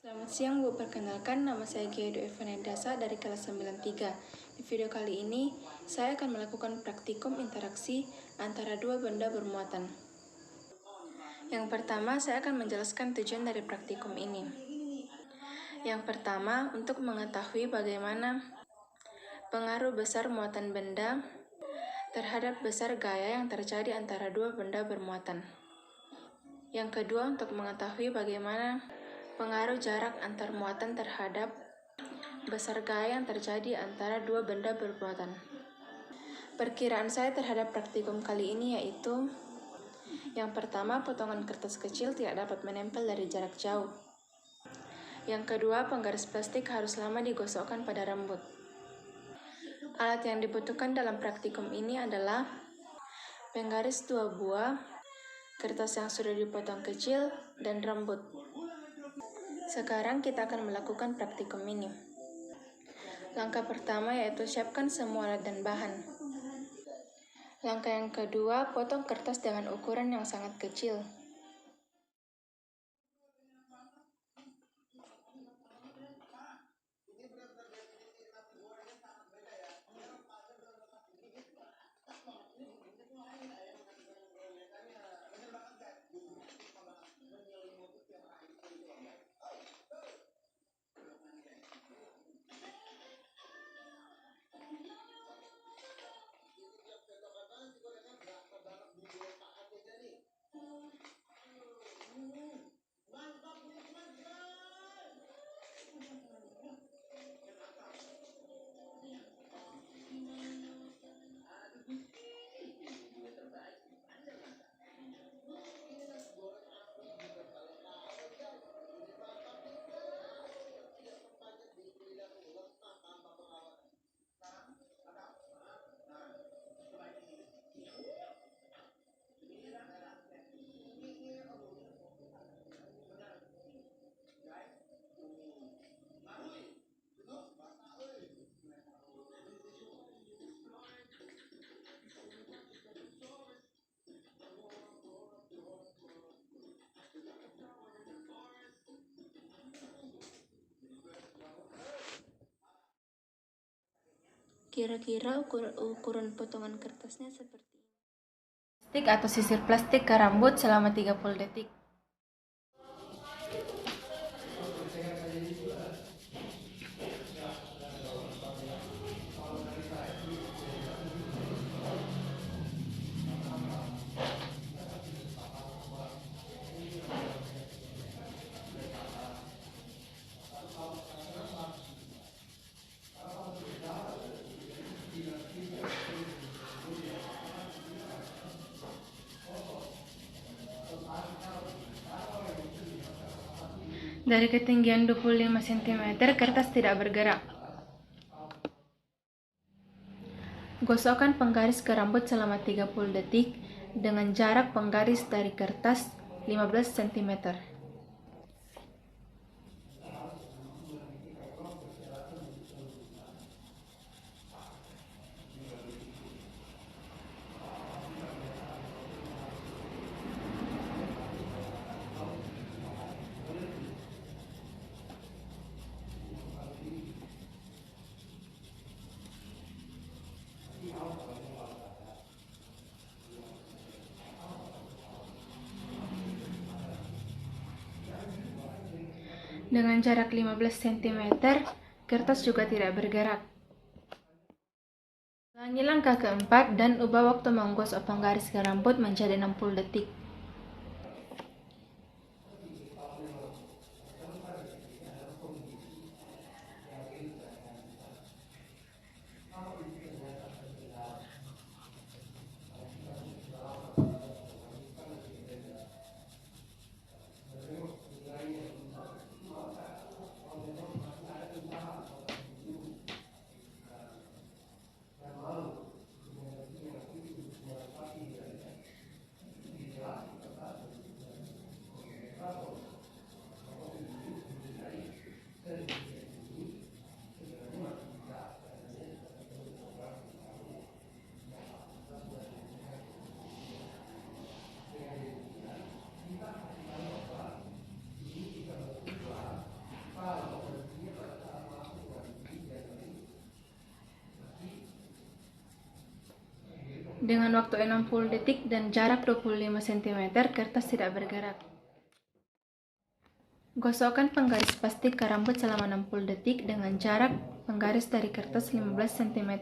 Selamat siang Bu, perkenalkan nama saya Gia Evanendasa dari kelas 93. Di video kali ini, saya akan melakukan praktikum interaksi antara dua benda bermuatan. Yang pertama, saya akan menjelaskan tujuan dari praktikum ini. Yang pertama, untuk mengetahui bagaimana pengaruh besar muatan benda terhadap besar gaya yang terjadi antara dua benda bermuatan. Yang kedua, untuk mengetahui bagaimana pengaruh jarak antar muatan terhadap besar gaya yang terjadi antara dua benda bermuatan. Perkiraan saya terhadap praktikum kali ini yaitu: yang pertama, potongan kertas kecil tidak dapat menempel dari jarak jauh. Yang kedua, penggaris plastik harus lama digosokkan pada rambut. Alat yang dibutuhkan dalam praktikum ini adalah penggaris 2 buah, kertas yang sudah dipotong kecil, dan rambut. Sekarang kita akan melakukan praktikum ini. Langkah pertama yaitu siapkan semua alat dan bahan. Langkah yang kedua, potong kertas dengan ukuran yang sangat kecil. Kira-kira ukuran potongan kertasnya seperti ini. Stik atau sisir plastik ke rambut selama 30 detik. Dari ketinggian 25 cm, kertas tidak bergerak. Gosokkan penggaris ke rambut selama 30 detik dengan jarak penggaris dari kertas 15 cm. Dengan jarak 15 cm, kertas juga tidak bergerak. Ulangi langkah keempat dan ubah waktu menggosok penggaris ke rambut menjadi 60 detik. Dengan waktu 60 detik dan jarak 25 cm, kertas tidak bergerak. Gosokkan penggaris plastik ke rambut selama 60 detik dengan jarak penggaris dari kertas 15 cm.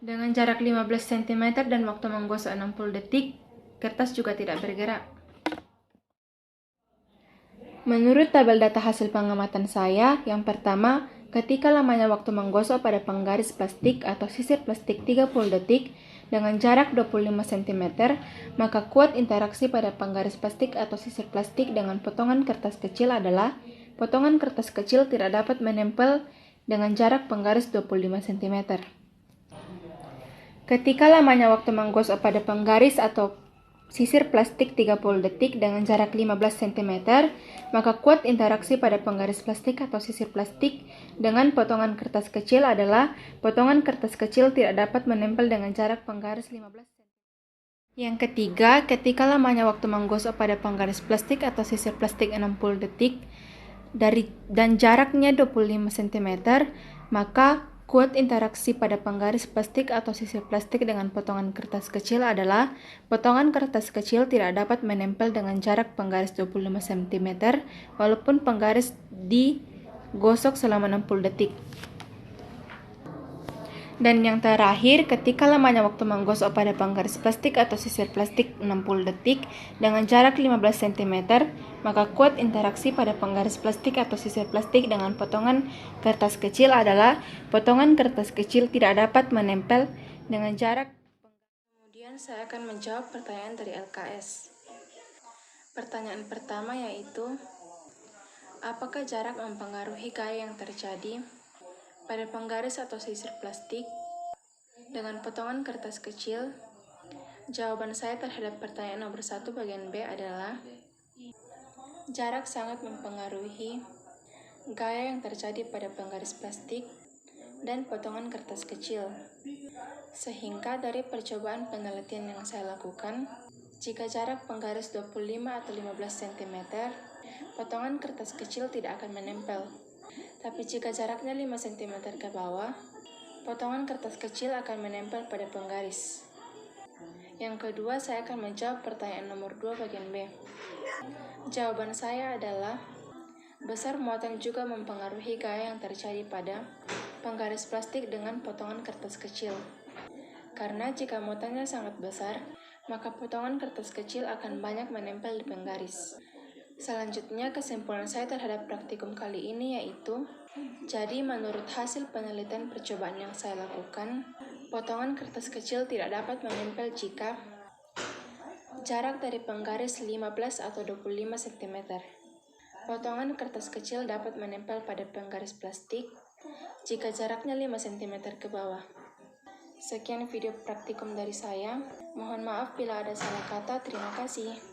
Dengan jarak 15 cm dan waktu menggosok 60 detik, kertas juga tidak bergerak. Menurut tabel data hasil pengamatan saya, yang pertama, ketika lamanya waktu menggosok pada penggaris plastik atau sisir plastik 30 detik dengan jarak 25 cm, maka kuat interaksi pada penggaris plastik atau sisir plastik dengan potongan kertas kecil adalah potongan kertas kecil tidak dapat menempel dengan jarak penggaris 25 cm. Ketika lamanya waktu menggosok pada penggaris atau sisir plastik 30 detik dengan jarak 15 cm, maka kuat interaksi pada penggaris plastik atau sisir plastik dengan potongan kertas kecil adalah potongan kertas kecil tidak dapat menempel dengan jarak penggaris 15 cm. Yang ketiga, ketika lamanya waktu menggosok pada penggaris plastik atau sisir plastik 60 detik dan jaraknya 25 cm, maka kuat interaksi pada penggaris plastik atau sisir plastik dengan potongan kertas kecil adalah potongan kertas kecil tidak dapat menempel dengan jarak penggaris 25 cm walaupun penggaris digosok selama 60 detik. Dan yang terakhir, ketika lamanya waktu menggosok pada penggaris plastik atau sisir plastik 60 detik dengan jarak 15 cm, maka kuat interaksi pada penggaris plastik atau sisir plastik dengan potongan kertas kecil adalah potongan kertas kecil tidak dapat menempel dengan jarak. Kemudian saya akan menjawab pertanyaan dari LKS. Pertanyaan pertama yaitu, apakah jarak mempengaruhi gaya yang terjadi pada penggaris atau sisir plastik dengan potongan kertas kecil? Jawaban saya terhadap pertanyaan nomor 1 bagian B adalah jarak sangat mempengaruhi gaya yang terjadi pada penggaris plastik dan potongan kertas kecil. Sehingga dari percobaan penelitian yang saya lakukan, jika jarak penggaris 25 atau 15 cm, potongan kertas kecil tidak akan menempel. Tapi jika jaraknya 5 cm ke bawah, potongan kertas kecil akan menempel pada penggaris. Yang kedua, saya akan menjawab pertanyaan nomor 2 bagian B. Jawaban saya adalah besar muatan juga mempengaruhi gaya yang terjadi pada penggaris plastik dengan potongan kertas kecil. Karena jika muatannya sangat besar, maka potongan kertas kecil akan banyak menempel di penggaris. Selanjutnya, kesimpulan saya terhadap praktikum kali ini yaitu, jadi menurut hasil penelitian percobaan yang saya lakukan, potongan kertas kecil tidak dapat menempel jika jarak dari penggaris 15 atau 25 cm. Potongan kertas kecil dapat menempel pada penggaris plastik jika jaraknya 5 cm ke bawah. Sekian video praktikum dari saya. Mohon maaf bila ada salah kata. Terima kasih.